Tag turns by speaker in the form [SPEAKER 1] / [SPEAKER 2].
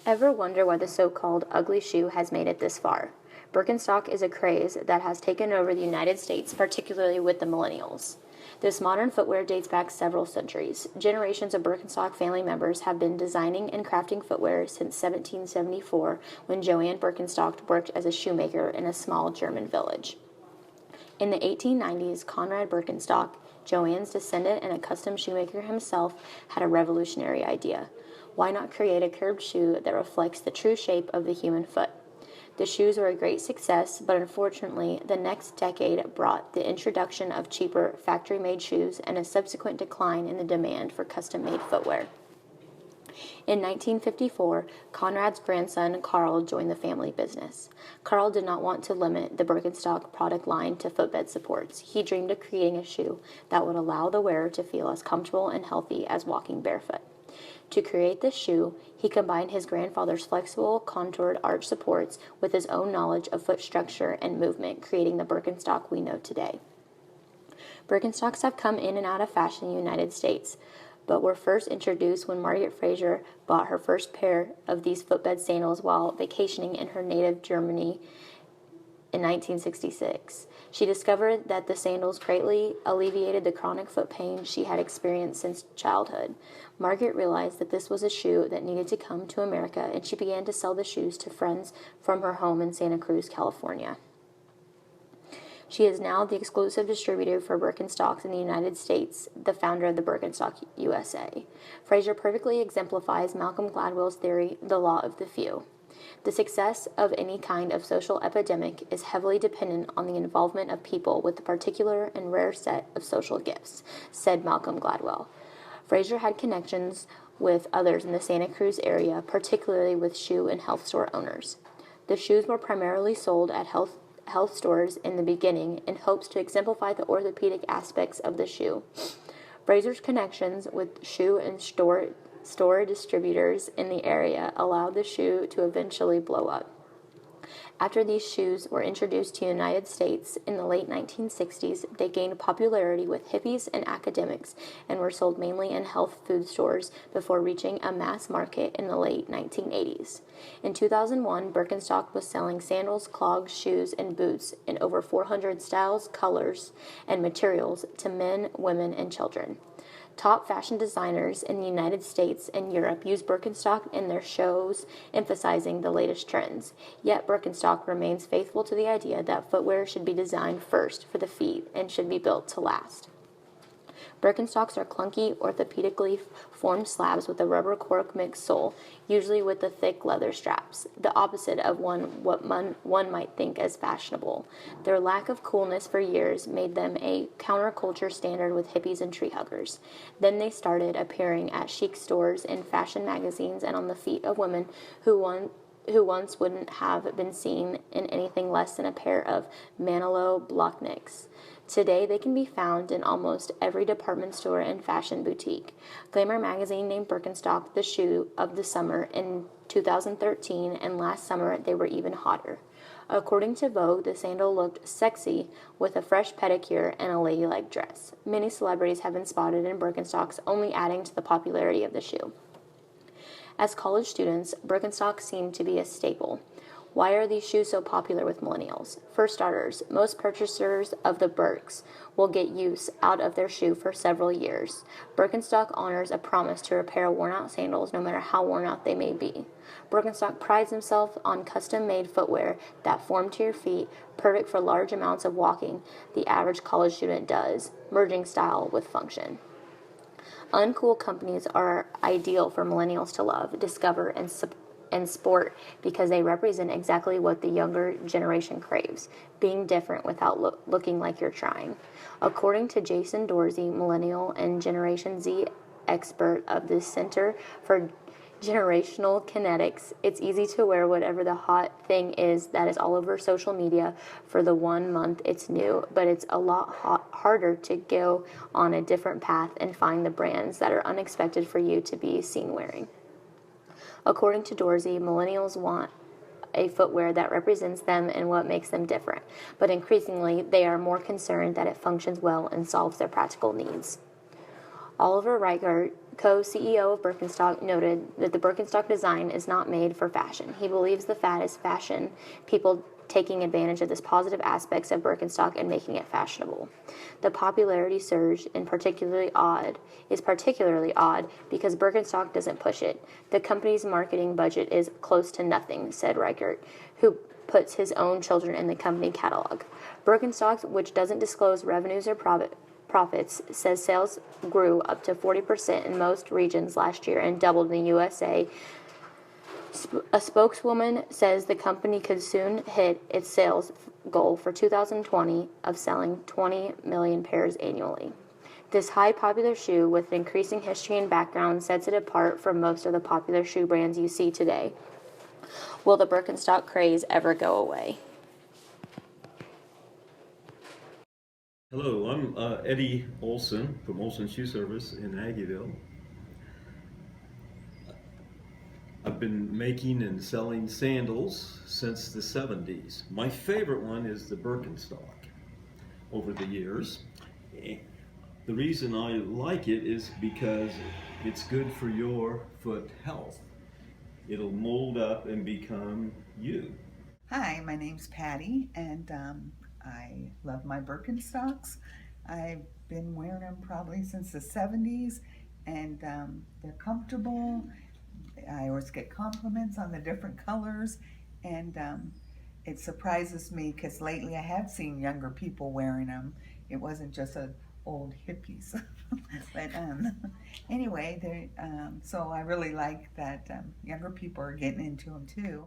[SPEAKER 1] Ever wonder why the so-called ugly shoe has made it this far? Birkenstock is a craze that has taken over the United States, particularly with the millennials. This modern footwear dates back several centuries. Generations of Birkenstock family members have been designing and crafting footwear since 1774, when Johann Birkenstock worked as a shoemaker in a small German village. In the 1890s, Conrad Birkenstock, Johann's descendant and a custom shoemaker himself, had a revolutionary idea. Why not create a curved shoe that reflects the true shape of the human foot? The shoes were a great success, but unfortunately, the next decade brought the introduction of cheaper factory-made shoes and a subsequent decline in the demand for custom-made footwear. In 1954, Conrad's grandson Carl joined the family business. Carl did not want to limit the Birkenstock product line to footbed supports. He dreamed of creating a shoe that would allow the wearer to feel as comfortable and healthy as walking barefoot. To create this shoe, he combined his grandfather's flexible, contoured arch supports with his own knowledge of foot structure and movement, creating the Birkenstock we know today. Birkenstocks have come in and out of fashion in the United States, but were first introduced when Margaret Fraser bought her first pair of these footbed sandals while vacationing in her native Germany in 1966. She discovered that the sandals greatly alleviated the chronic foot pain she had experienced since childhood. Margaret realized that this was a shoe that needed to come to America, and she began to sell the shoes to friends from her home in Santa Cruz, California. She is now the exclusive distributor for Birkenstocks in the United States, the founder of the Birkenstock USA. Fraser perfectly exemplifies Malcolm Gladwell's theory, the law of the few. The success of any kind of social epidemic is heavily dependent on the involvement of people with a particular and rare set of social gifts, said Malcolm Gladwell. Fraser had connections with others in the Santa Cruz area, particularly with shoe and health store owners. The shoes were primarily sold at health stores in the beginning in hopes to exemplify the orthopedic aspects of the shoe. Fraser's connections with shoe and store distributors in the area allowed the shoe to eventually blow up. After these shoes were introduced to the United States in the late 1960s, they gained popularity with hippies and academics and were sold mainly in health food stores before reaching a mass market in the late 1980s. In 2001, Birkenstock was selling sandals, clogs, shoes, and boots in over 400 styles, colors, and materials to men, women, and children. Top fashion designers in the United States and Europe use Birkenstock in their shows, emphasizing the latest trends. Yet Birkenstock remains faithful to the idea that footwear should be designed first for the feet and should be built to last. Birkenstocks are clunky, orthopedically formed slabs with a rubber cork mixed sole, usually with the thick leather straps, the opposite of what one might think as fashionable. Their lack of coolness for years made them a counterculture standard with hippies and tree huggers. Then they started appearing at chic stores, in fashion magazines, and on the feet of women who once wouldn't have been seen in anything less than a pair of Manolo Blahniks. Today, they can be found in almost every department store and fashion boutique. Glamour magazine named Birkenstock the shoe of the summer in 2013, and last summer they were even hotter. According to Vogue, the sandal looked sexy with a fresh pedicure and a ladylike dress. Many celebrities have been spotted in Birkenstocks, only adding to the popularity of the shoe. As college students, Birkenstocks seem to be a staple. Why are these shoes so popular with millennials? For starters, most purchasers of the Birks will get use out of their shoe for several years. Birkenstock honors a promise to repair worn-out sandals no matter how worn out they may be. Birkenstock prides himself on custom-made footwear that form to your feet, perfect for large amounts of walking the average college student does, merging style with function. Uncool companies are ideal for millennials to love, discover, and sport because they represent exactly what the younger generation craves, being different without looking like you're trying. According to Jason Dorsey, millennial and Generation Z expert of the Center for Generational Kinetics, it's easy to wear whatever the hot thing is that is all over social media for the 1 month it's new, but it's a lot harder to go on a different path and find the brands that are unexpected for you to be seen wearing. According to Dorsey, millennials want a footwear that represents them and what makes them different, but increasingly they are more concerned that it functions well and solves their practical needs. Oliver Reichert, co-CEO of Birkenstock, noted that the Birkenstock design is not made for fashion. He believes the fad is fashion, people taking advantage of this positive aspects of Birkenstock and making it fashionable. The popularity surge is particularly odd because Birkenstock doesn't push it. The company's marketing budget is close to nothing, said Reichert, who puts his own children in the company catalog. Birkenstock, which doesn't disclose revenues or profits, says sales grew up to 40% in most regions last year and doubled in the USA. A spokeswoman says the company could soon hit its sales goal for 2020 of selling 20 million pairs annually. This high popular shoe with an increasing history and background sets it apart from most of the popular shoe brands you see today. Will the Birkenstock craze ever go away?
[SPEAKER 2] Hello, I'm Eddie Olson from Olson Shoe Service in Aggieville. I've been making and selling sandals since the 70s. My favorite one is the Birkenstock over the years. The reason I like it is because it's good for your foot health. It'll mold up and become you.
[SPEAKER 3] Hi, my name's Patty, and I love my Birkenstocks. I've been wearing them probably since the 70s, and they're comfortable. I always get compliments on the different colors, and it surprises me because lately I have seen younger people wearing them. It wasn't just old hippies. But anyway, so I really like that younger people are getting into them too.